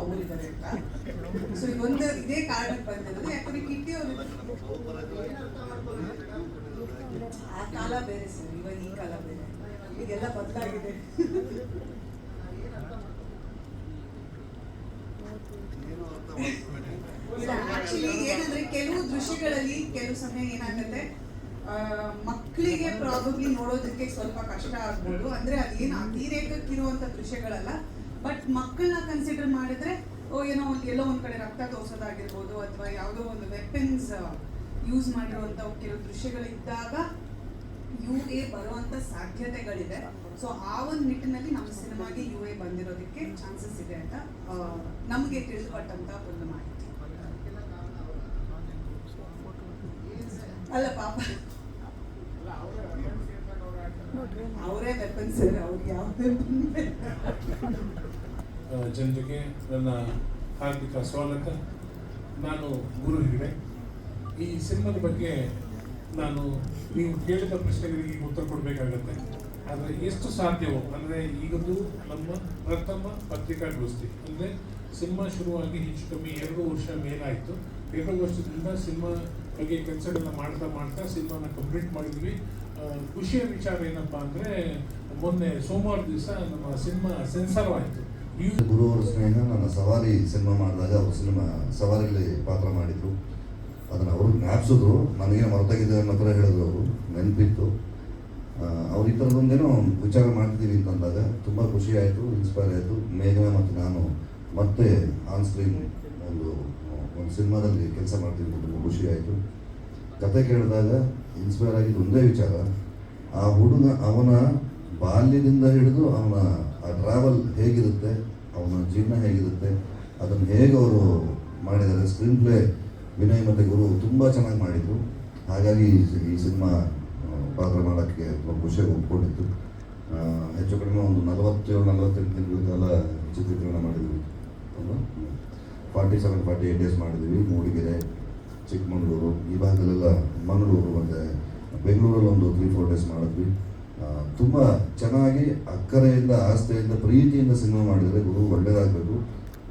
ಅವರಿದ್ದಾರೆ ಅಂತ. ಸೊ ಇದೊಂದು ಇದೇ ಕಾರಣಕ್ಕೆ ಬಂದಿರೋದು. ಯಾಕಂದ್ರೆ ಕಿಟ್ಟಿ ಅವರು ಆ ಕಾಲ ಬೇರೆ ಸರ್, ಇವಾಗ ಈ ಕಾಲ ಬೇರೆ, ಈಗೆಲ್ಲ ಬದಲಾಗಿದೆ. ಆಕ್ಚುಲಿ ಏನಂದ್ರೆ ಕೆಲವು ದೃಶ್ಯಗಳಲ್ಲಿ ಕೆಲವು ಸಮಯ ಏನಾಗುತ್ತೆ, ಮಕ್ಕಳಿಗೆ ಪ್ರಾಬಬ್ಲಿ ನೋಡೋದಕ್ಕೆ ಸ್ವಲ್ಪ ಕಷ್ಟ ಆಗ್ಬೋದು. ಅಂದ್ರೆ ಅದೇನು ಅತಿರೇಕಕ್ಕಿರುವಂತ ದೃಶ್ಯಗಳಲ್ಲ, ಬಟ್ ಮಕ್ಕಳನ್ನ ಕನ್ಸಿಡರ್ ಮಾಡಿದ್ರೆ ಏನೋ ಎಲ್ಲೋ ಒಂದ್ ಕಡೆ ರಕ್ತ ತೋರ್ಸೋದಾಗಿರ್ಬೋದು ಅಥವಾ ಯಾವುದೋ ಒಂದು ವೆಪನ್ಸ್ ಯೂಸ್ ಮಾಡಿರುವಂತ ಕೆಲವು ದೃಶ್ಯಗಳಿದ್ದಾಗ UA ಬರುವಂತ ಸಾಧ್ಯತೆಗಳಿದೆ. ಸೊ ಆ ಒಂದು ನಿಟ್ಟಿನಲ್ಲಿ ನಮ್ಮ ಸಿನಿಮಾಗೆ UA ಬಂದಿರೋದಕ್ಕೆ ಚಾನ್ಸಸ್ ಇದೆ ಅಂತ ನಮಗೆ ತಿಳಿದುಪಟ್ಟಂತ ಒಂದು ಮಾಹಿತಿ. ಅಲ್ಲ ಪಾಪ ಅವರೇ ವೆಪನ್ಸ್, ಅವ್ರಿಗೆ ಯಾವುದೇ ಜನತೆಗೆ ನನ್ನ ಹಾರ್ದಿಕ ಸ್ವಾಗತ. ನಾನು ಗುರು ಹೆಗ್ಡೆ. ಈ ಸಿನಿಮಾದ ಬಗ್ಗೆ ನಾನು ನೀವು ಕೇಳಿದ ಪ್ರಶ್ನೆಗಳಿಗೆ ಉತ್ತರ ಕೊಡಬೇಕಾಗತ್ತೆ. ಆದರೆ ಎಷ್ಟು ಸಾಧ್ಯವೋ, ಅಂದರೆ ಈಗದು ನಮ್ಮ ಪ್ರಥಮ ಪತ್ರಿಕಾಗೋಷ್ಠಿ. ಅಂದರೆ ಸಿನಿಮಾ ಶುರುವಾಗಿ ಹೆಚ್ಚು ಕಮ್ಮಿ 2 ವರ್ಷ ಮೇಲಾಯಿತು. 2 ವರ್ಷದಿಂದ ಸಿನಿಮಾ ಬಗ್ಗೆ ಕೆಲಸಗಳನ್ನ ಮಾಡ್ತಾ ಸಿನಿಮಾನ ಕಂಪ್ಲೀಟ್ ಮಾಡಿದ್ವಿ. ಖುಷಿಯ ವಿಚಾರ ಏನಪ್ಪ ಅಂದರೆ, ಮೊನ್ನೆ ಸೋಮವಾರ ದಿವಸ ನಮ್ಮ ಸಿನಿಮಾ ಸೆನ್ಸಾರ್ ಆಯಿತು. ಗುರು ಅವರ ಸ್ನೇಹ, ನನ್ನ ಸವಾರಿ ಸಿನಿಮಾ ಮಾಡಿದಾಗ ಅವರು ಸಿನಿಮಾ ಸವಾರಿಯಲ್ಲಿ ಪಾತ್ರ ಮಾಡಿದರು. ಅದನ್ನು ಅವರು ಜ್ಞಾಪಿಸಿದ್ರು, ನನಗೆ ಮರೆತಾಗಿದೆ ಅನ್ನೋ ಥರ ಹೇಳಿದ್ರು. ಅವರು ನೆನಪಿತ್ತು. ಅವ್ರು ಈ ಥರದೊಂದೇನೋ ವಿಚಾರ ಮಾಡ್ತಿದ್ದೀವಿ ಅಂತಂದಾಗ ತುಂಬ ಖುಷಿ ಆಯಿತು, ಇನ್ಸ್ಪೈರ್ ಆಯಿತು. ಮೇಘನಾ ಮತ್ತು ನಾನು ಮತ್ತೆ ಆನ್ ಸ್ಕ್ರೀನ್ ಒಂದು ಸಿನಿಮಾದಲ್ಲಿ ಕೆಲಸ ಮಾಡ್ತೀವಿ, ತುಂಬ ಖುಷಿ ಆಯಿತು. ಕತೆ ಕೇಳಿದಾಗ ಇನ್ಸ್ಪೈರ್ ಆಗಿದ್ದು ಒಂದೇ ವಿಚಾರ, ಆ ಹುಡುಗ ಅವನ ಬಾಲ್ಯದಿಂದ ಹಿಡಿದು ಅವನ ಆ ಟ್ರಾವೆಲ್ ಹೇಗಿರುತ್ತೆ, ಅವನ ಜೀವನ ಹೇಗಿರುತ್ತೆ, ಅದನ್ನು ಹೇಗೆ ಅವರು ಮಾಡಿದ್ದಾರೆ. ಸ್ಕ್ರೀನ್ ಪ್ಲೇ ವಿನಯ್ ಮತ್ತು ಗುರು ತುಂಬ ಚೆನ್ನಾಗಿ ಮಾಡಿದರು. ಹಾಗಾಗಿ ಈ ಸಿನಿಮಾ ಪಾತ್ರ ಮಾಡೋಕ್ಕೆ ತುಂಬ ಖುಷಿಯಾಗಿ ಒಪ್ಕೊಂಡಿತ್ತು. ಹೆಚ್ಚು ಕಡಿಮೆ ಒಂದು 47-48 ದಿನಗಳ ಕಾಲ ಚಿತ್ರೀಕರಣ ಮಾಡಿದ್ವಿ. 47-48 ಡೇಸ್ ಮಾಡಿದ್ವಿ. ಮೂಡಿಗೆರೆ, ಚಿಕ್ಕಮಗಳೂರು, ಈ ಭಾಗದಲ್ಲೆಲ್ಲ, ಮಂಗಳೂರು ಮತ್ತು ಬೆಂಗಳೂರಲ್ಲಿ ಒಂದು 3-4 ಡೇಸ್ ಮಾಡಿದ್ವಿ. ತುಂಬ ಚೆನ್ನಾಗಿ ಅಕ್ಕರೆಯಿಂದ, ಆಸ್ಥೆಯಿಂದ, ಪ್ರೀತಿಯಿಂದ ಸಿನಿಮಾ ಮಾಡಿದರೆ. ಗುರು ಒಳ್ಳೆಯದಾಗಬೇಕು.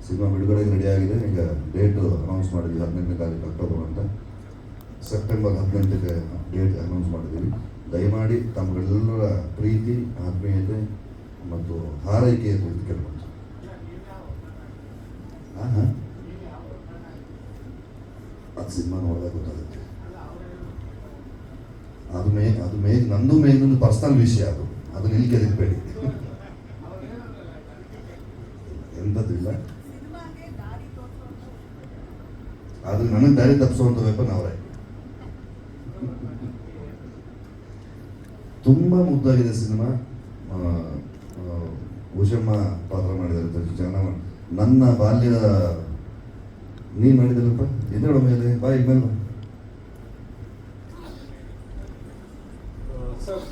ಸಿನಿಮಾ ಬಿಡುಗಡೆಗೆ ರೆಡಿಯಾಗಿದೆ. ಈಗ ಡೇಟ್ ಅನೌನ್ಸ್ ಮಾಡಿದ್ವಿ, 18ನೇ ತಾರೀಕು ಅಕ್ಟೋಬರ್ ಅಂತ. ಸೆಪ್ಟೆಂಬರ್ 18ಕ್ಕೆ ಡೇಟ್ ಅನೌನ್ಸ್ ಮಾಡಿದ್ದೀವಿ. ದಯಮಾಡಿ ತಮ್ಮಗಳೆಲ್ಲರ ಪ್ರೀತಿ, ಆತ್ಮೀಯತೆ ಮತ್ತು ಹಾರೈಕೆಯ ಕುರಿತು ಕೇಳ್ಬೋದು. ಅದು ಸಿನಿಮಾ ನೋಡಿದಾಗ ಗೊತ್ತಾಗುತ್ತೆ. ಅದು ನಂದು ಮೇಘನದು ಪರ್ಸನಲ್ ವಿಷಯ. ಅದನ್ನ ಇಲ್ಲಿ ಕೆದಕ್ಬೇಡಿ, ಎಂಥದ್ದಿಲ್ಲ. ಅದು ನನಗೆ ದಾರಿ ತಪ್ಪಿಸುವಂಥ ವೆಪನ್ ಅವರೇ. ತುಂಬ ಮುದ್ದಾಗಿದೆ ಸಿನಿಮಾ. ಉಷಮ್ಮ ಪಾತ್ರ ಮಾಡಿದ್ದಾರೆ ಚೆನ್ನಾಗಿ. ನನ್ನ ಬಾಲ್ಯದ ನೀನು ಮಾಡಿದಲ್ಲಪ್ಪ, ಎದ್ದೇಳ ಮೇಲೆ ಬಾಯಿ ಮೇಲೆ. ಸರ್,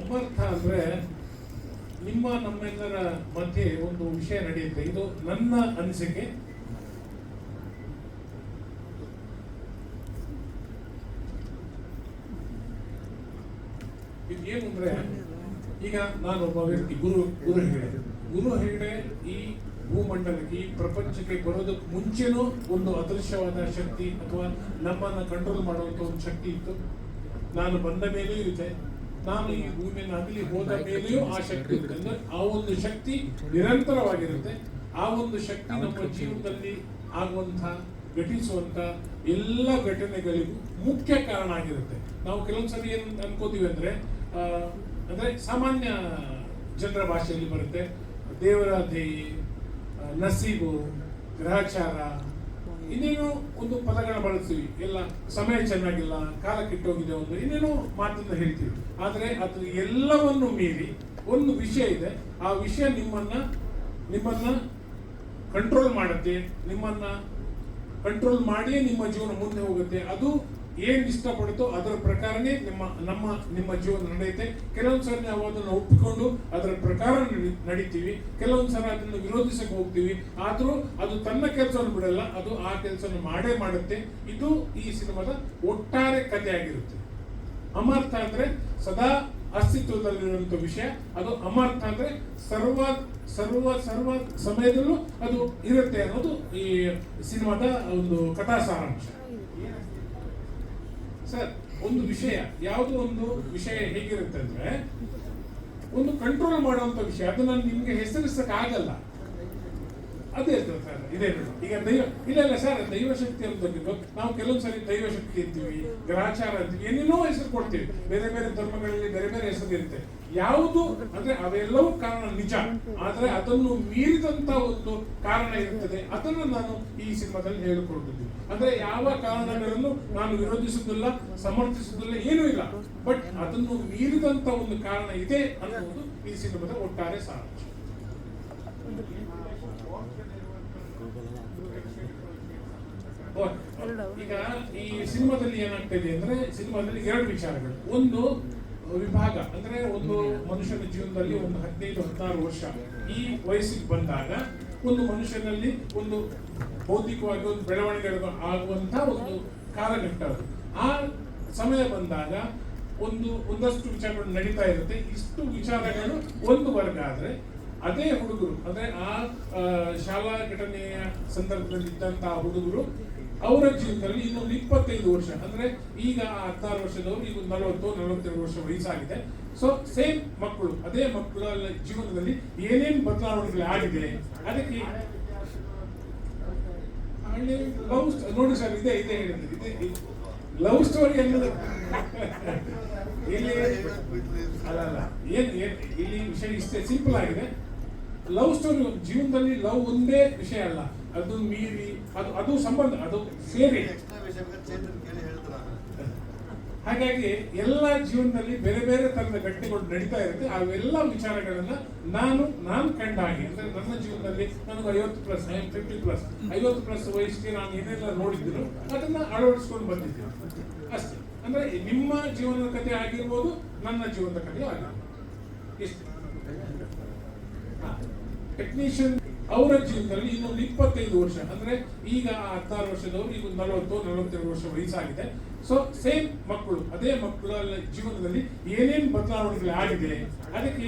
ಅಮರ್ಥ ಅಂದರೆ ನಮ್ಮೆಲ್ಲರ ಮಧ್ಯೆ ಒಂದು ವಿಷಯ ನಡೆಯುತ್ತೆ. ಇದು ನನ್ನ ಅನಿಸಿಕೆ. ಏನು ಅಂದರೆ, ಈಗ ನಾನೊಬ್ಬ ವ್ಯಕ್ತಿ, ಗುರು ಹೆಗ್ಡೆ ಈ ಭೂಮಂಡಲಕ್ಕೆ, ಈ ಪ್ರಪಂಚಕ್ಕೆ ಬರೋದಕ್ಕೆ ಮುಂಚೆನೂ ಒಂದು ಅದೃಶ್ಯವಾದ ಶಕ್ತಿ ಅಥವಾ ನಮ್ಮನ್ನು ಕಂಟ್ರೋಲ್ ಮಾಡುವಂಥ ಒಂದು ಶಕ್ತಿ ಇತ್ತು. ನಾನು ಬಂದ ಮೇಲೆಯೂ ಇದೆ, ನಾನು ಈ ಭೂಮಿಯನ್ನು ಅಗಲಿ ಹೋದ ಮೇಲೆಯೂ ಆ ಶಕ್ತಿ ಇರುತ್ತೆ. ಅಂದರೆ ಆ ಒಂದು ಶಕ್ತಿ ನಿರಂತರವಾಗಿರುತ್ತೆ. ಆ ಒಂದು ಶಕ್ತಿ ನಮ್ಮ ಜೀವನದಲ್ಲಿ ಆಗುವಂಥ, ಘಟಿಸುವಂಥ ಎಲ್ಲ ಘಟನೆಗಳಿಗೂ ಮುಖ್ಯ ಕಾರಣ ಆಗಿರುತ್ತೆ. ನಾವು ಕೆಲವೊಂದ್ಸರಿ ಏನು ಅನ್ಕೋತೀವಿ ಅಂದರೆ ಸಾಮಾನ್ಯ ಜನರ ಭಾಷೆಯಲ್ಲಿ ಬರುತ್ತೆ, ದೇವರ ದೇಯಿ, ನಸೀಬು, ಗ್ರಹಚಾರ, ಇನ್ನೇನೋ ಒಂದು ಪದಗಳನ್ನ ಬಳಸ್ತೀವಿ. ಎಲ್ಲ ಸಮಯ ಚೆನ್ನಾಗಿಲ್ಲ, ಕಾಲ ಕೆಟ್ಟೋಗಿದೆ, ಒಂದು ಇನ್ನೇನೋ ಮಾತನ್ನು ಹೇಳ್ತೀವಿ. ಆದರೆ ಅದು ಎಲ್ಲವನ್ನು ಮೀರಿ ಒಂದು ವಿಷಯ ಇದೆ. ಆ ವಿಷಯ ನಿಮ್ಮನ್ನ ಕಂಟ್ರೋಲ್ ಮಾಡುತ್ತೆ. ನಿಮ್ಮನ್ನ ಕಂಟ್ರೋಲ್ ಮಾಡಿ ನಿಮ್ಮ ಜೀವನ ಮುಂದೆ ಹೋಗುತ್ತೆ. ಅದು ಏನ್ ಇಷ್ಟಪಡುತ್ತೋ ಅದರ ಪ್ರಕಾರನೇ ನಿಮ್ಮ ಜೀವನ ನಡೆಯುತ್ತೆ. ಕೆಲವೊಂದು ಸಲ ನಾವು ಅದನ್ನು ಒಪ್ಪಿಕೊಂಡು ಅದರ ಪ್ರಕಾರ ನಡೀತೀವಿ, ಕೆಲವೊಂದು ಸಲ ಅದನ್ನು ವಿರೋಧಿಸಕ್ಕೆ ಹೋಗ್ತೀವಿ. ಆದ್ರೂ ಅದು ತನ್ನ ಕೆಲಸವನ್ನು ಬಿಡಲ್ಲ, ಅದು ಆ ಕೆಲಸವನ್ನು ಮಾಡೇ ಮಾಡುತ್ತೆ. ಇದು ಈ ಸಿನಿಮಾದ ಒಟ್ಟಾರೆ ಕಥೆ ಆಗಿರುತ್ತೆ. ಅಮರ್ಥ ಅಂದ್ರೆ ಸದಾ ಅಸ್ತಿತ್ವದಲ್ಲಿರುವಂತ ವಿಷಯ. ಅದು ಅಮರ್ಥ ಅಂದ್ರೆ ಸರ್ವ ಸಮಯದಲ್ಲೂ ಅದು ಇರುತ್ತೆ ಅನ್ನೋದು ಈ ಸಿನಿಮಾದ ಒಂದು ಕಥಾ ಸಾರಾಂಶ. ಸರ್, ಒಂದು ವಿಷಯ, ಯಾವುದೋ ಒಂದು ವಿಷಯ ಹೇಗಿರುತ್ತೆ ಅಂದ್ರೆ ಒಂದು ಕಂಟ್ರೋಲ್ ಮಾಡುವಂತ ವಿಷಯ, ಅದನ್ನ ನಿಮ್ಗೆ ಹೆಸರಿಸಕ್ ಆಗಲ್ಲ. ಅದೇ ಸರ್, ಇದೇ ಈಗ ಇಲ್ಲ ಸರ್, ದೈವಶಕ್ತಿ ಅಂತ ನಾವು ಕೆಲವೊಂದ್ಸರಿ ದೈವಶಕ್ತಿ ಅಂತೀವಿ, ಗ್ರಹಚಾರ ಅಂತೀವಿ, ಏನೇನೋ ಹೆಸರು ಕೊಡ್ತೀವಿ. ಬೇರೆ ಬೇರೆ ಧರ್ಮಗಳಲ್ಲಿ ಬೇರೆ ಬೇರೆ ಹೆಸರು ಇರುತ್ತೆ. ಯಾವುದು ಅಂದ್ರೆ ಅವೆಲ್ಲವೂ ಕಾರಣ ನಿಜ, ಆದ್ರೆ ಅದನ್ನು ಮೀರಿದಂತ ಒಂದು ಕಾರಣ ಇರುತ್ತದೆ. ಅದನ್ನು ನಾನು ಈ ಸಿನಿಮಾದಲ್ಲಿ ಹೇಳಿಕೊಡ್ತಿದ್ದೀನಿ. ಅಂದ್ರೆ ಯಾವ ಕಾರಣಗಳನ್ನು ನಾನು ವಿರೋಧಿಸುವುದಿಲ್ಲ, ಸಮರ್ಥಿಸುವುದಿಲ್ಲ, ಏನೂ ಇಲ್ಲ. ಬಟ್ ಅದನ್ನು ಮೀರಿದಂತ ಒಂದು ಕಾರಣ ಇದೆ ಅನ್ನುವುದು ಈ ಸಿನಿಮಾದ ಒಟ್ಟಾರೆ ಸಾರಾಂಶ. ಈಗ ಈ ಸಿನಿಮಾದಲ್ಲಿ ಏನಾಗ್ತಾ ಇದೆ ಅಂದ್ರೆ, ಸಿನಿಮಾದಲ್ಲಿ ಎರಡು ವಿಚಾರಗಳು. ಒಂದು ವಿಭಾಗ ಅಂದ್ರೆ ಒಂದು ಮನುಷ್ಯನ ಜೀವನದಲ್ಲಿ ಒಂದು 15-16 ವರ್ಷ ಈ ವಯಸ್ಸಿಗೆ ಬಂದಾಗ ಒಂದು ಮನುಷ್ಯನಲ್ಲಿ ಒಂದು ಭೌತಿಕವಾಗಿ ಒಂದು ಬೆಳವಣಿಗೆ ಆಗುವಂತ ಒಂದು ಕಾಲಘಟ್ಟ ಅದು. ಆ ಸಮಯ ಬಂದಾಗ ಒಂದಷ್ಟು ವಿಚಾರಗಳು ನಡೀತಾ ಇರುತ್ತೆ. ಇಷ್ಟು ವಿಚಾರಗಳು ಒಂದು ವರ್ಗ ಆದ್ರೆ, ಅದೇ ಹುಡುಗರು ಅಂದ್ರೆ ಆ ಶಾಲಾ ಘಟನೆಯ ಸಂದರ್ಭದಲ್ಲಿ ಇದ್ದಂತಹ ಹುಡುಗರು ಅವರ ಜೀವನದಲ್ಲಿ ಇನ್ನೊಂದು 25 ವರ್ಷ ಅಂದ್ರೆ ಈಗ 16 ವರ್ಷದವರು ಈಗ 40-42 ವರ್ಷ ವಯಸ್ಸಾಗಿದೆ. ಸೊ ಸೇಮ್ ಮಕ್ಕಳು, ಅದೇ ಮಕ್ಕಳ ಜೀವನದಲ್ಲಿ ಏನೇನು ಬದಲಾವಣೆಗಳು ಆಗಿದೆ. ಅದಕ್ಕೆ ನೋಡಿ ಸರ್, ಇದೇ ಹೇಳಿದ್ರೆ ಇದೆ ಲವ್ ಸ್ಟೋರಿ ಅನ್ನೋದು ಇಲ್ಲಿ ಅಲ್ಲ ಇಲ್ಲಿ ವಿಷಯ ಇಷ್ಟೇ ಸಿಂಪಲ್ ಆಗಿದೆ. ಲವ್ ಸ್ಟೋರಿ ಜೀವನದಲ್ಲಿ ಲವ್ ಒಂದೇ ವಿಷಯ ಅಲ್ಲ, ಅದು ಮೀರಿ ಅದು ಸಂಬಂಧ, ಅದು ಸೇರಿ. ಹಾಗಾಗಿ ಎಲ್ಲ ಜೀವನದಲ್ಲಿ ಬೇರೆ ಬೇರೆ ತರದ ಘಟನೆಗಳು ನಡೀತಾ ಇರುತ್ತೆ. ಅವೆಲ್ಲ ವಿಚಾರಗಳನ್ನ ನಾನು ಕಂಡ ಹಾಗೆ ಅಂದ್ರೆ ನನ್ನ ಜೀವನದಲ್ಲಿ ನನಗೆ 50+, 50+ ವಯಸ್ಸಿಗೆ ನಾನು ಏನೆಲ್ಲ ನೋಡಿದ್ರು ಅದನ್ನ ಅಳವಡಿಸ್ಕೊಂಡು ಬಂದಿದ್ದೀನಿ ಅಷ್ಟೇ. ಅಂದ್ರೆ ನಿಮ್ಮ ಜೀವನದ ಕಥೆ ಆಗಿರ್ಬೋದು, ನನ್ನ ಜೀವನದ ಕಥೆ ಆಗಿರ್ಬೋದು. ಇಷ್ಟು ಟೆಕ್ನಿಷಿಯನ್ ಅವರ ಜೀವನದಲ್ಲಿ ಇನ್ನೊಂದು 25 ವರ್ಷ ಅಂದ್ರೆ ಈಗ 16 ವರ್ಷದವರು ಈಗ 40-42 ವರ್ಷ ವಯಸ್ಸಾಗಿದೆ. ಸೊ ಸೇಮ್ ಮಕ್ಕಳು, ಅದೇ ಮಕ್ಕಳ ಜೀವನದಲ್ಲಿ ಏನೇನು ಬದಲಾವಣೆಗಳು ಆಗಿದೆ. ಅದಕ್ಕೆ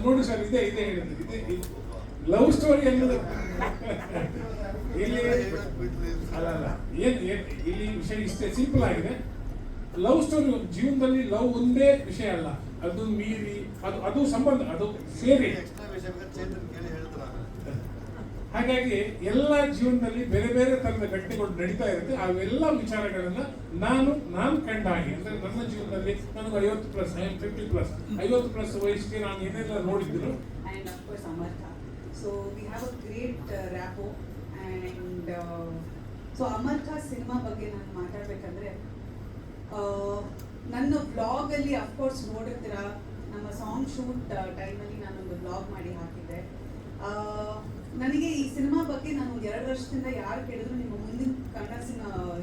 ನೋಡಿ ಸರ್, ಇದೇ ಹೇಳಿದ್ರೆ ಇದೆ ಲವ್ ಸ್ಟೋರಿ ಅನ್ನೋದು ಇಲ್ಲಿ ಅಲ್ಲ ಇಲ್ಲಿ ವಿಷಯ ಇಷ್ಟೇ ಸಿಂಪಲ್ ಆಗಿದೆ. ಲವ್ ಸ್ಟೋರಿ ಜೀವನದಲ್ಲಿ ಲವ್ ಒಂದೇ ವಿಷಯ ಅಲ್ಲ, ಅದು ಮೀರಿ ಅದು ಸಂಬಂಧ, ಅದು ಸೇರಿ. ಹಾಗಾಗಿ ಎಲ್ಲ ಜೀವನದಲ್ಲಿ ಬೇರೆ ಬೇರೆ ತರದ ಘಟನೆಗಳು ನಡೀತಾ ಇರುತ್ತೆ. ಅವೆಲ್ಲ ವಿಚಾರಗಳನ್ನ ನಾನು ಕಂಡ ಹಾಗೆ ಅಂದ್ರೆ ನನ್ನ ಜೀವನದಲ್ಲಿ ನನಗೆ 50+, 50+ ವಯಸ್ಸಿಗೆ ನಾನು ಏನೆಲ್ಲ ನೋಡಿದ್ರು. And of course Amartha. So we have a great rapport and so Amartha cinema ಬಗ್ಗೆ ನಾನು ಮಾತಾಡ್ಬೇಕಂದ್ರೆ, ನನ್ನ ಬ್ಲಾಗ್ ಅಲ್ಲಿ ಅಫ್ಕೋರ್ಸ್ ನೋಡಿರ್ತೀರಾ, ನಮ್ಮ ಸಾಂಗ್ ಶೂಟ್ ಟೈಮಲ್ಲಿ ನಾನೊಂದು ಬ್ಲಾಗ್ ಮಾಡಿ ಹಾಕಿದ್ದೆ. ನನಗೆ ಈ ಸಿನಿಮಾ ಬಗ್ಗೆ ನಾನು 2 ವರ್ಷದಿಂದ ಯಾರು ಕೇಳಿದ್ರು ನಿಮ್ಮ ಮುಂದಿನ ಕನ್ನಡ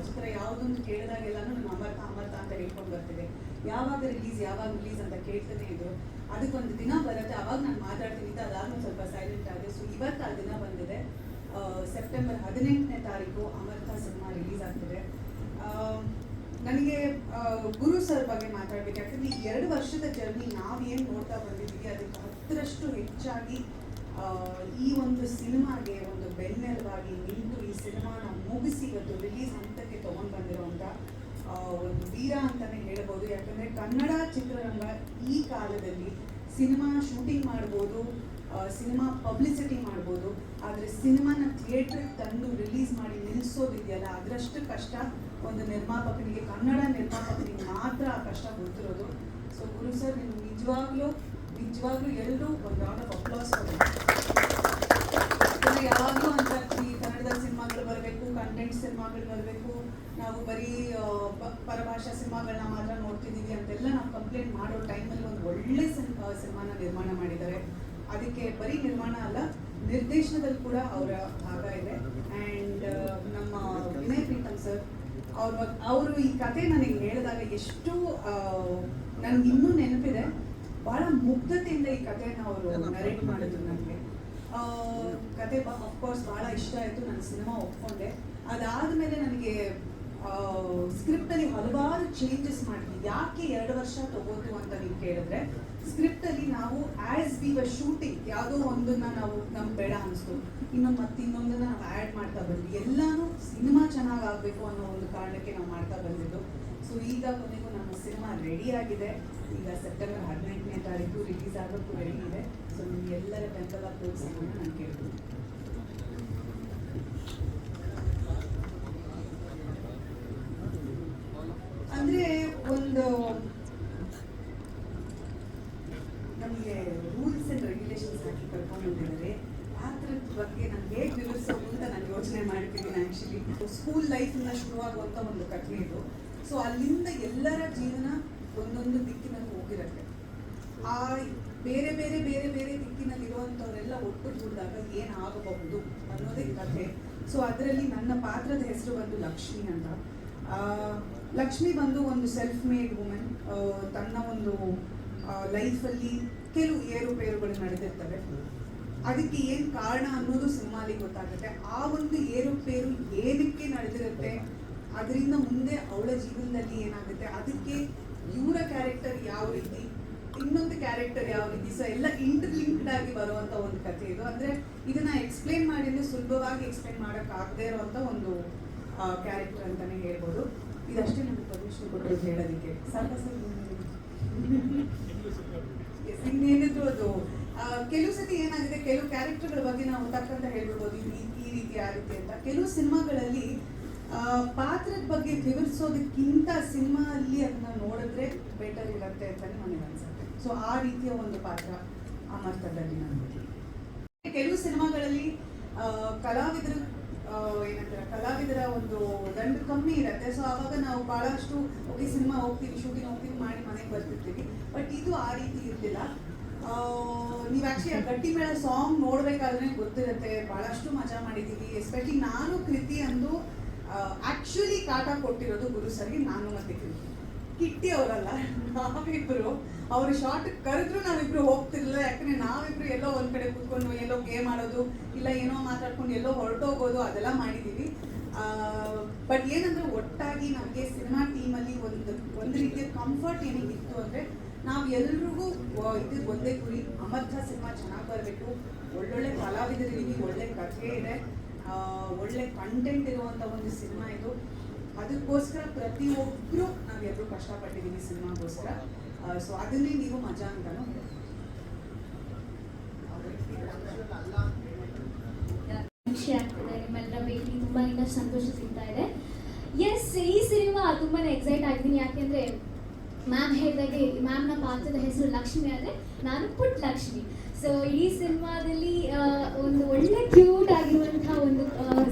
ಚಿತ್ರ ಯಾವುದೊಂದು ಕೇಳಿದಾಗೆಲ್ಲಾನು ನಾನು ಅಮರ್ಥ ಅಂತ ಹೇಳ್ಕೊಂಡು ಬರ್ತಿದೆ. ಯಾವಾಗ ರಿಲೀಸ್ ಅಂತ ಕೇಳ್ತಾನೆ ಇದ್ರು. ಅದಕ್ಕೊಂದು ದಿನ ಬರುತ್ತೆ, ಅವಾಗ ನಾನು ಮಾತಾಡ್ತೀನಿ ಅಂತ. ಅದಾದ್ಮೇಲೆ ಸ್ವಲ್ಪ ಸೈಲೆಂಟ್ ಆಗಿದೆ. ಸೊ ಇವತ್ತು ಆ ದಿನ ಬಂದಿದೆ. ಸೆಪ್ಟೆಂಬರ್ 18ನೇ ತಾರೀಕು ಅಮರ್ಥ ಸಿನಿಮಾ ರಿಲೀಸ್ ಆಗ್ತಿದೆ. ನನಗೆ ಗುರು ಸರ್ ಬಗ್ಗೆ ಮಾತಾಡ್ಬೇಕು. ಯಾಕಂದ್ರೆ ಈ 2 ವರ್ಷದ ಜರ್ನಿ ನಾವೇನು ನೋಡ್ತಾ ಬಂದಿದ್ದೀವಿ ಅದಕ್ಕೆ 10ರಷ್ಟು ಹೆಚ್ಚಾಗಿ ಈ ಒಂದು ಸಿನಿಮಾಗೆ ಒಂದು ಬೆನ್ನೆಲುಬಾಗಿ ನಿಂತು ಈ ಸಿನಿಮಾನ ಮುಗಿಸಿ ಇವತ್ತು ರಿಲೀಸ್ ಹಂತಕ್ಕೆ ತಗೊಂಡು ಬಂದಿರುವಂಥ ಒಂದು ವೀರ ಅಂತಾನೆ ಹೇಳ್ಬೋದು. ಯಾಕಂದರೆ ಕನ್ನಡ ಚಿತ್ರರಂಗ ಈ ಕಾಲದಲ್ಲಿ ಸಿನಿಮಾ ಶೂಟಿಂಗ್ ಮಾಡ್ಬೋದು, ಸಿನಿಮಾ ಪಬ್ಲಿಸಿಟಿ ಮಾಡ್ಬೋದು, ಆದರೆ ಸಿನಿಮಾನ ಥಿಯೇಟ್ರಿಗೆ ತಂದು ರಿಲೀಸ್ ಮಾಡಿ ನಿಲ್ಲಿಸೋದಿದೆಯಲ್ಲ, ಅದರಷ್ಟು ಕಷ್ಟ ಒಂದು ನಿರ್ಮಾಪಕನಿಗೆ, ಕನ್ನಡ ನಿರ್ಮಾಪಕನಿಗೆ ಮಾತ್ರ ಆ ಕಷ್ಟ ಗೊತ್ತಿರೋದು. ಸೊ ಗುರು ಸರ್, ನೀವು ನಿಜವಾಗ್ಲೂ ಎಲ್ಲರೂ ಒಂದು ರೌಂಡ್ ಆಫ್ ಅಪ್ಲಾಸ್ ಕೊಡಬೇಕು. ಯಾವಾಗಲೂ ಅಂತ ಕನ್ನಡದ ಸಿನಿಮಾಗಳು ಬರಬೇಕು, ಕಂಟೆಂಟ್ ಸಿನಿಮಾಗಳು ಬರಬೇಕು, ನಾವು ಬರೀ ಪರಭಾಷಾ ಸಿನಿಮಾಗಳನ್ನ ಮಾತ್ರ ನೋಡ್ತಿದ್ದೀವಿ ಅಂತೆಲ್ಲ ನಾವು ಕಂಪ್ಲೇಂಟ್ ಮಾಡೋ ಟೈಮಲ್ಲಿ ಒಂದು ಒಳ್ಳೆ ಸಿನಿಮಾನ ನಿರ್ಮಾಣ ಮಾಡಿದ್ದಾರೆ. ಅದಕ್ಕೆ ಬರೀ ನಿರ್ಮಾಣ ಅಲ್ಲ, ನಿರ್ದೇಶನದಲ್ಲಿ ಕೂಡ ಅವರ ಭಾಗ ಇದೆ. ಆ್ಯಂಡ್ ನಮ್ಮ ವಿನಯ್ ಪ್ರೀತಮ್ ಸರ್ ಅವರು ಈ ಕತೆ ನನಗೆ ಹೇಳಿದಾಗ ಎಷ್ಟು ನನಗೆ ಇನ್ನೂ ನೆನಪಿದೆ. ಭಾಳ ಮುಗ್ಧತೆಯಿಂದ ಈ ಕಥೆಯನ್ನು ಅವರು ನರೇಟ್ ಮಾಡಿದ್ರು. ನನಗೆ ಕತೆ ಅಫ್ಕೋರ್ಸ್ ಭಾಳ ಇಷ್ಟ ಆಯಿತು. ನಾನು ಸಿನಿಮಾ ಒಪ್ಕೊಂಡೆ. ಅದಾದಮೇಲೆ ನನಗೆ ಸ್ಕ್ರಿಪ್ಟಲ್ಲಿ ಹಲವಾರು ಚೇಂಜಸ್ ಮಾಡಿದ್ವಿ. ಯಾಕೆ 2 ವರ್ಷ ತಗೋತು ಅಂತ ನೀವು ಕೇಳಿದ್ರೆ, ಸ್ಕ್ರಿಪ್ಟ್ ಅಲ್ಲಿ ನಾವು ಆಸ್ ವಿ ವರ್ ಶೂಟಿಂಗ್ ಯಾವುದೋ ಒಂದನ್ನ ನಾವು ನಮ್ಗೆ ಬೇಡ ಅನಿಸ್ತು, ಇನ್ನೊಂದನ್ನ ನಾವು ಆ್ಯಡ್ ಮಾಡ್ತಾ ಬಂದ್ವಿ. ಎಲ್ಲಾನು ಸಿನಿಮಾ ಚೆನ್ನಾಗಿ ಆಗಬೇಕು ಅನ್ನೋ ಒಂದು ಕಾರಣಕ್ಕೆ ನಾವು ಮಾಡ್ತಾ ಬಂದಿದ್ದು. ಸೊ ಈಗ ಕೊನೆಗೂ ನಮ್ಮ ಸಿನಿಮಾ ರೆಡಿ ಆಗಿದೆ. ಈಗ ಸೆಪ್ಟೆಂಬರ್ 18ನೇ ತಾರೀಕು ರಿಲೀಸ್ ಆಗೋಕ್ಕೂ ರೆಡಿ ಇದೆ. ಸೊ ನಿಮ್ಗೆಲ್ಲರ ಬೆಂಬಲ ಪ್ರೋತ್ಸಾಹನ ನಾನು ಕೇಳ್ತೀನಿ. ಅಂದ್ರೆ ಒಂದು ನಮಗೆ ರೂಲ್ಸ್ ಅಂಡ್ ರೆಗ್ಯುಲೇಷನ್ಸ್ ಹಾಕಿ ಕರ್ಕೊಂಡಿದ್ದಾರೆ. ಪಾತ್ರದ ಬಗ್ಗೆ ನಾನು ಹೇಗೆ ವಿವರಿಸೋದು ಅಂತ ನಾನು ಯೋಚನೆ ಮಾಡ್ತಿದ್ದೀನಿ. ಆ್ಯಕ್ಚುಲಿ ಸ್ಕೂಲ್ ಲೈಫಿಂದ ಶುರುವಾಗುವಂಥ ಒಂದು ಕಥೆ ಇದು. ಸೊ ಅಲ್ಲಿಂದ ಎಲ್ಲರ ಜೀವನ ಒಂದೊಂದು ದಿಕ್ಕಿನಲ್ಲಿ ಹೋಗಿರುತ್ತೆ. ಆ ಬೇರೆ ಬೇರೆ ಬೇರೆ ಬೇರೆ ದಿಕ್ಕಿನಲ್ಲಿರುವಂಥವರೆಲ್ಲ ಒಟ್ಟು ಕೂಡಿದಾಗ ಏನಾಗಬಹುದು ಅನ್ನೋದೇ ಕಥೆ. ಸೊ ಅದರಲ್ಲಿ ನನ್ನ ಪಾತ್ರದ ಹೆಸರು ಬಂದು ಲಕ್ಷ್ಮಿ ಅಂತ. ಲಕ್ಷ್ಮಿ ಬಂದು ಒಂದು ಸೆಲ್ಫ್ ಮೇಡ್ ವುಮೆನ್. ತನ್ನ ಒಂದು ಲೈಫಲ್ಲಿ ಕೆಲವು ಏರುಪೇರುಗಳು ನಡೆದಿರ್ತವೆ. ಅದಕ್ಕೆ ಏನು ಕಾರಣ ಅನ್ನೋದು ಸಿನಿಮಾಲಿ ಗೊತ್ತಾಗುತ್ತೆ. ಆ ಒಂದು ಏರುಪೇರು ಏನಕ್ಕೆ ನಡೆದಿರುತ್ತೆ, ಅದರಿಂದ ಮುಂದೆ ಅವಳ ಜೀವನದಲ್ಲಿ ಏನಾಗುತ್ತೆ, ಅದಕ್ಕೆ ಇವರ ಕ್ಯಾರೆಕ್ಟರ್ ಯಾವ ರೀತಿ, ಇನ್ನೊಂದು ಕ್ಯಾರೆಕ್ಟರ್ ಯಾವ ರೀತಿ, ಸೊ ಎಲ್ಲ ಇಂಟರ್ಲಿಂಕ್ಡ್ ಆಗಿ ಬರುವಂಥ ಒಂದು ಕಥೆ ಇದು. ಅಂದರೆ ಇದನ್ನ ಎಕ್ಸ್ಪ್ಲೇನ್ ಮಾಡಿ ಸುಲಭವಾಗಿ ಎಕ್ಸ್ಪ್ಲೇನ್ ಮಾಡೋಕ್ಕಾಗದೇ ಇರುವಂಥ ಒಂದು ಕ್ಯಾರೆಕ್ಟರ್ ಅಂತಲೇ ಹೇಳ್ಬೋದು. ಇದಷ್ಟೇ ನಮಗೆ ಪರ್ಮಿಷನ್ ಕೊಟ್ಟರು ಹೇಳೋದಕ್ಕೆ. ಇನ್ನೇನಿದ್ರು ಅದು ಕೆಲವು ಸತಿ ಏನಾಗಿದೆ, ಕೆಲವು ಕ್ಯಾರೆಕ್ಟರ್ಗಳ ಬಗ್ಗೆ ನಾವು ತಕ್ಕಂತ ಹೇಳ್ಬಿಡ್ಬೋದು ಈ ರೀತಿ ಆ ರೀತಿ ಅಂತ. ಕೆಲವು ಸಿನಿಮಾಗಳಲ್ಲಿ ಪಾತ್ರದ ಬಗ್ಗೆ ವಿವರಿಸೋದಕ್ಕಿಂತ ಸಿನಿಮಾ ಅಲ್ಲಿ ಅದನ್ನ ನೋಡಿದ್ರೆ ಬೆಟರ್ ಇರುತ್ತೆ ಅಂತಲೇ ನನಗೆ ಅನ್ಸುತ್ತೆ. ಸೊ ಆ ರೀತಿಯ ಒಂದು ಪಾತ್ರ ಅಮರ್ತದಲ್ಲಿ ನನಗೆ. ಕೆಲವು ಸಿನಿಮಾಗಳಲ್ಲಿ ಕಲಾವಿದರು ಕಲಾವಿದರ ಒಂದು ದಂಡು ಕಮ್ಮಿ ಇರುತ್ತೆ. ಸೊ ಆವಾಗ ನಾವು ಬಹಳಷ್ಟು ಓಕೆ ಸಿನಿಮಾ ಹೋಗ್ತೀವಿ, ಶೂಟಿಂಗ್ ಹೋಗ್ತೀವಿ, ಮಾಡಿ ಮನೆಗೆ ಬರ್ತಿರ್ತೀವಿ. ಬಟ್ ಇದು ಆ ರೀತಿ ಇರ್ಲಿಲ್ಲ. ನೀವು ಆ್ಯಕ್ಚುಲಿ ಆ ಗಟ್ಟಿ ಮೇಳ ಸಾಂಗ್ ನೋಡ್ಬೇಕಾದ್ರೆ ಗೊತ್ತಿರುತ್ತೆ, ಬಹಳಷ್ಟು ಮಜಾ ಮಾಡಿದ್ದೀವಿ. ಎಸ್ಪೆಷಲಿ ನಾನು ಕೃತಿ ಅಂದು ಆ್ಯಕ್ಚುಲಿ ಕಾಟ ಕೊಟ್ಟಿರೋದು ಗುರು ಸರ್ಗೆ. ನಾನು ಮತ್ತೆ ಕಿಟ್ಟಿ ಅವರಲ್ಲ, ನಾವಿಬ್ರು ಅವ್ರ ಶಾರ್ಟ್ ಕರೆದ್ರು ನಾವಿಬ್ರು ಹೋಗ್ತಿರ್ಲಿಲ್ಲ. ಯಾಕಂದ್ರೆ ನಾವಿಬ್ರು ಎಲ್ಲೋ ಒಂದ್ ಕಡೆ ಕೂತ್ಕೊಂಡು ಎಲ್ಲೋ ಗೇಮ್ ಆಡೋದು, ಇಲ್ಲ ಏನೋ ಮಾತಾಡ್ಕೊಂಡು ಎಲ್ಲೋ ಹೊರಟೋಗೋದು, ಅದೆಲ್ಲ ಮಾಡಿದೀವಿ. ಬಟ್ ಏನಂದ್ರೆ ಒಟ್ಟಾಗಿ ನಮಗೆ ಸಿನಿಮಾ ಟೀಮಲ್ಲಿ ಒಂದು ರೀತಿಯ ಕಂಫರ್ಟ್ ಏನಿತ್ತು ಅಂದ್ರೆ ನಾವು ಎಲ್ರಿಗೂ ಇದು ಒಂದೇ ಗುರಿ, ಅಮರ್ಥ ಸಿನಿಮಾ ಚೆನ್ನಾಗಿ ಬರಬೇಕು, ಒಳ್ಳೊಳ್ಳೆ ಕಲಾವಿದರಿದ್ದೀವಿ, ಒಳ್ಳೆ ಕಥೆ ಇದೆ, ಒಳ್ಳೆ ಕಂಟೆಂಟ್ ಇರುವಂಥ ಒಂದು ಸಿನಿಮಾ ಇದು. ಅದಕ್ಕೋಸ್ಕರ ಪ್ರತಿಯೊಬ್ಬರು ನಾವೆಲ್ಲರೂ ಕಷ್ಟಪಟ್ಟಿದ್ದೀವಿ ಸಿನಿಮಾಗೋಸ್ಕರ. ಸೊ ಅದನ್ನೇ ನೀವು ಮಜಾ ಅಂತಾನು ಖುಷಿ ಆಗ್ತಿದೆ. ನಿಮ್ಮೆಲ್ಲರ ಭೇಟಿ ತುಂಬಾ ಸಂತೋಷ ಸಿಗ್ತಾ ಇದೆ. ಎಸ್, ಈ ಸಿನಿಮಾ ತುಂಬಾನೇ ಎಕ್ಸೈಟ್ ಆಗಿದ್ದೀನಿ. ಯಾಕೆಂದ್ರೆ ಮ್ಯಾಮ್ ಹೇಳಿದಾಗೆ ಮ್ಯಾಮ್ನ ಪಾತ್ರದ ಹೆಸರು ಲಕ್ಷ್ಮಿ ಆದರೆ ನಾನು ಪುಟ್ ಲಕ್ಷ್ಮಿ. ಸೊ ಈ ಸಿನಿಮಾದಲ್ಲಿ ಒಂದು ಒಳ್ಳೆ ಕ್ಯೂಟ್ ಆಗಿರುವಂತಹ ಒಂದು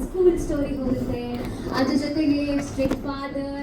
ಸ್ಕೂಲ್ ಸ್ಟೋರಿ ಹೋಗುತ್ತೆ. ಅದ್ರ ಜೊತೆಗೆ ಸ್ಟ್ರಿಕ್ಟ್ ಫಾದರ್